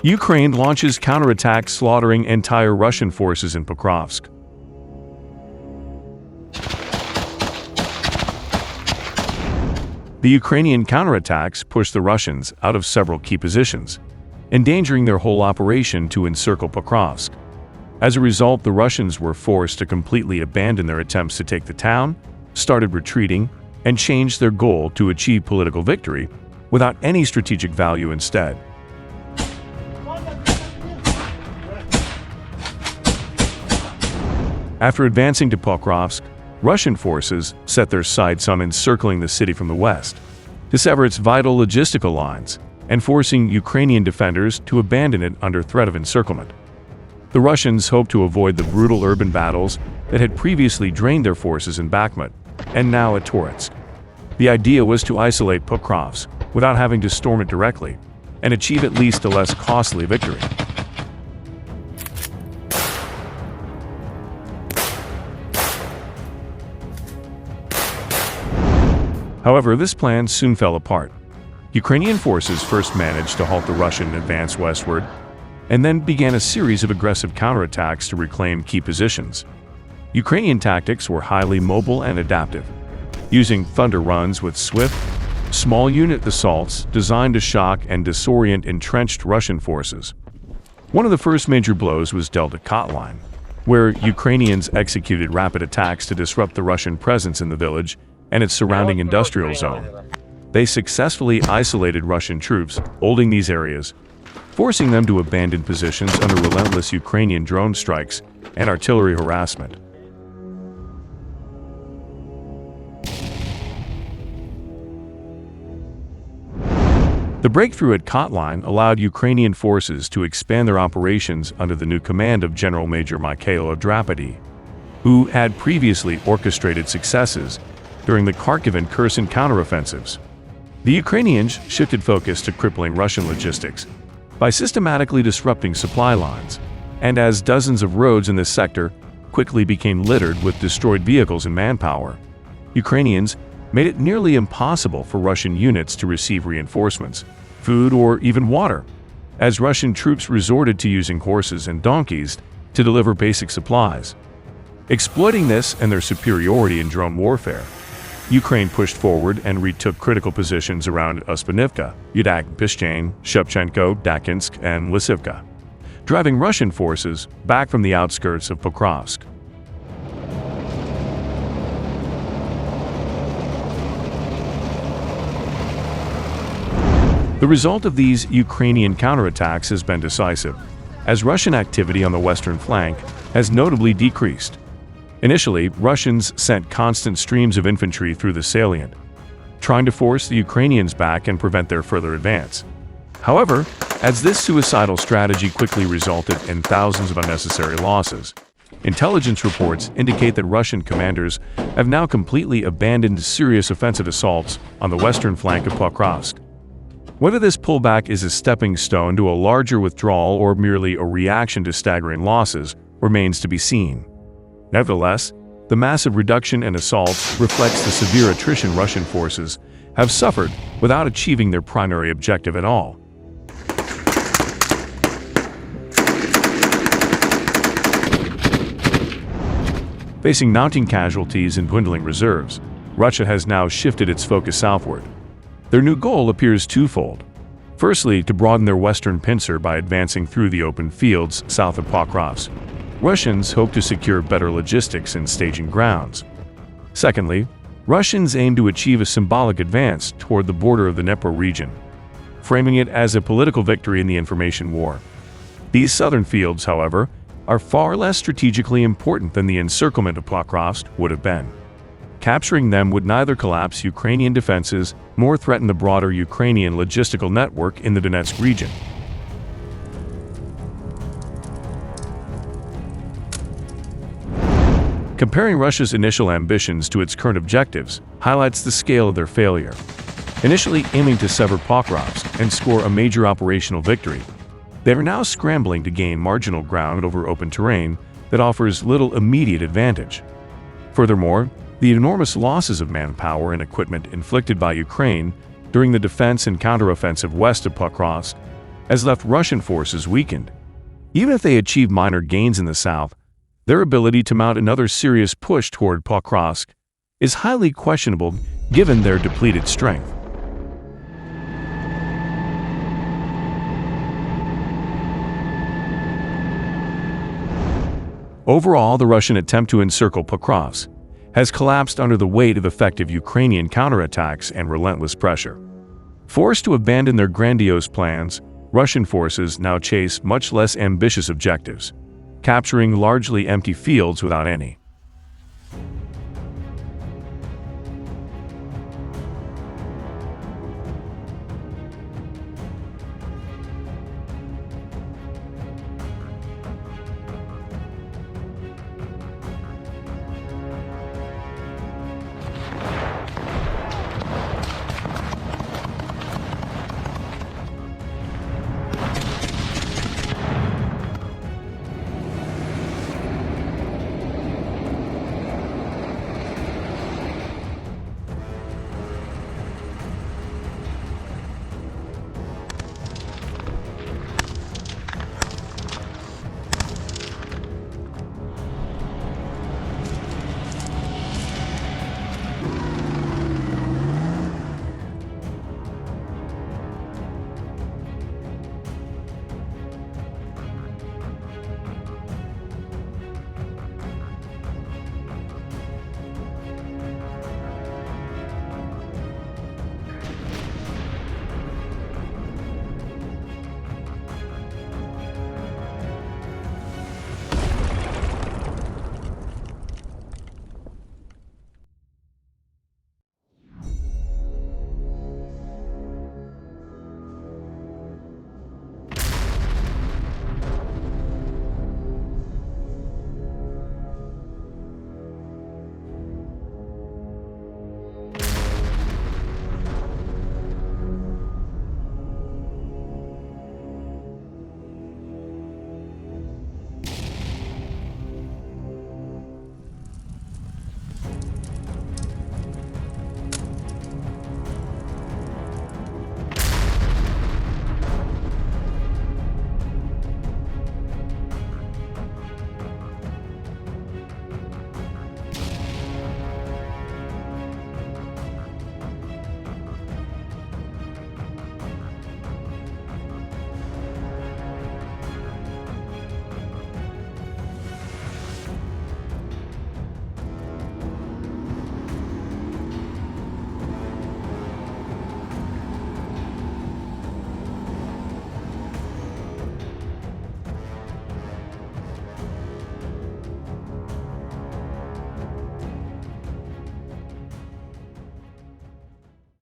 Ukraine launches counterattack, slaughtering entire Russian forces in Pokrovsk. The Ukrainian counterattacks pushed the Russians out of several key positions, endangering their whole operation to encircle Pokrovsk. As a result, the Russians were forced to completely abandon their attempts to take the town, started retreating, and changed their goal to achieve political victory without any strategic value instead. After advancing to Pokrovsk, Russian forces set their sights on encircling the city from the west, to sever its vital logistical lines and forcing Ukrainian defenders to abandon it under threat of encirclement. The Russians hoped to avoid the brutal urban battles that had previously drained their forces in Bakhmut and now at Toretsk. The idea was to isolate Pokrovsk without having to storm it directly and achieve at least a less costly victory. However, this plan soon fell apart. Ukrainian forces first managed to halt the Russian advance westward, and then began a series of aggressive counterattacks to reclaim key positions. Ukrainian tactics were highly mobile and adaptive, using thunder runs with swift, small unit assaults designed to shock and disorient entrenched Russian forces. One of the first major blows was dealt at Kotline, where Ukrainians executed rapid attacks to disrupt the Russian presence in the village and its surrounding industrial zone. They successfully isolated Russian troops holding these areas, forcing them to abandon positions under relentless Ukrainian drone strikes and artillery harassment. The breakthrough at Kotline allowed Ukrainian forces to expand their operations under the new command of General Major Mikhailo Drapety, who had previously orchestrated successes during the Kharkiv and Kherson counteroffensives. The Ukrainians shifted focus to crippling Russian logistics by systematically disrupting supply lines, and as dozens of roads in this sector quickly became littered with destroyed vehicles and manpower, Ukrainians made it nearly impossible for Russian units to receive reinforcements, food, or even water, as Russian troops resorted to using horses and donkeys to deliver basic supplies. Exploiting this and their superiority in drone warfare, Ukraine pushed forward and retook critical positions around Uspanivka, Yudak, Pishchain, Shevchenko, Dakinsk, and Lysivka, driving Russian forces back from the outskirts of Pokrovsk. The result of these Ukrainian counterattacks has been decisive, as Russian activity on the western flank has notably decreased. Initially, Russians sent constant streams of infantry through the salient, trying to force the Ukrainians back and prevent their further advance. However, as this suicidal strategy quickly resulted in thousands of unnecessary losses, intelligence reports indicate that Russian commanders have now completely abandoned serious offensive assaults on the western flank of Pokrovsk. Whether this pullback is a stepping stone to a larger withdrawal or merely a reaction to staggering losses remains to be seen. Nevertheless, the massive reduction in assaults reflects the severe attrition Russian forces have suffered without achieving their primary objective at all. Facing mounting casualties and dwindling reserves, Russia has now shifted its focus southward. Their new goal appears twofold. Firstly, to broaden their western pincer by advancing through the open fields south of Pokrovsk. Russians hope to secure better logistics and staging grounds. Secondly, Russians aim to achieve a symbolic advance toward the border of the Dnipro region, framing it as a political victory in the information war. These southern fields, however, are far less strategically important than the encirclement of Pokrovsk would have been. Capturing them would neither collapse Ukrainian defenses nor threaten the broader Ukrainian logistical network in the Donetsk region. Comparing Russia's initial ambitions to its current objectives highlights the scale of their failure. Initially aiming to sever Pokrovsk and score a major operational victory, They are now scrambling to gain marginal ground over open terrain that offers little immediate advantage. Furthermore, the enormous losses of manpower and equipment inflicted by Ukraine during the defense and counteroffensive west of Pokrovsk has left Russian forces weakened. Even if they achieve minor gains in the south, their ability to mount another serious push toward Pokrovsk is highly questionable given their depleted strength. Overall, the Russian attempt to encircle Pokrovsk has collapsed under the weight of effective Ukrainian counterattacks and relentless pressure. Forced to abandon their grandiose plans, Russian forces now chase much less ambitious objectives, capturing largely empty fields without any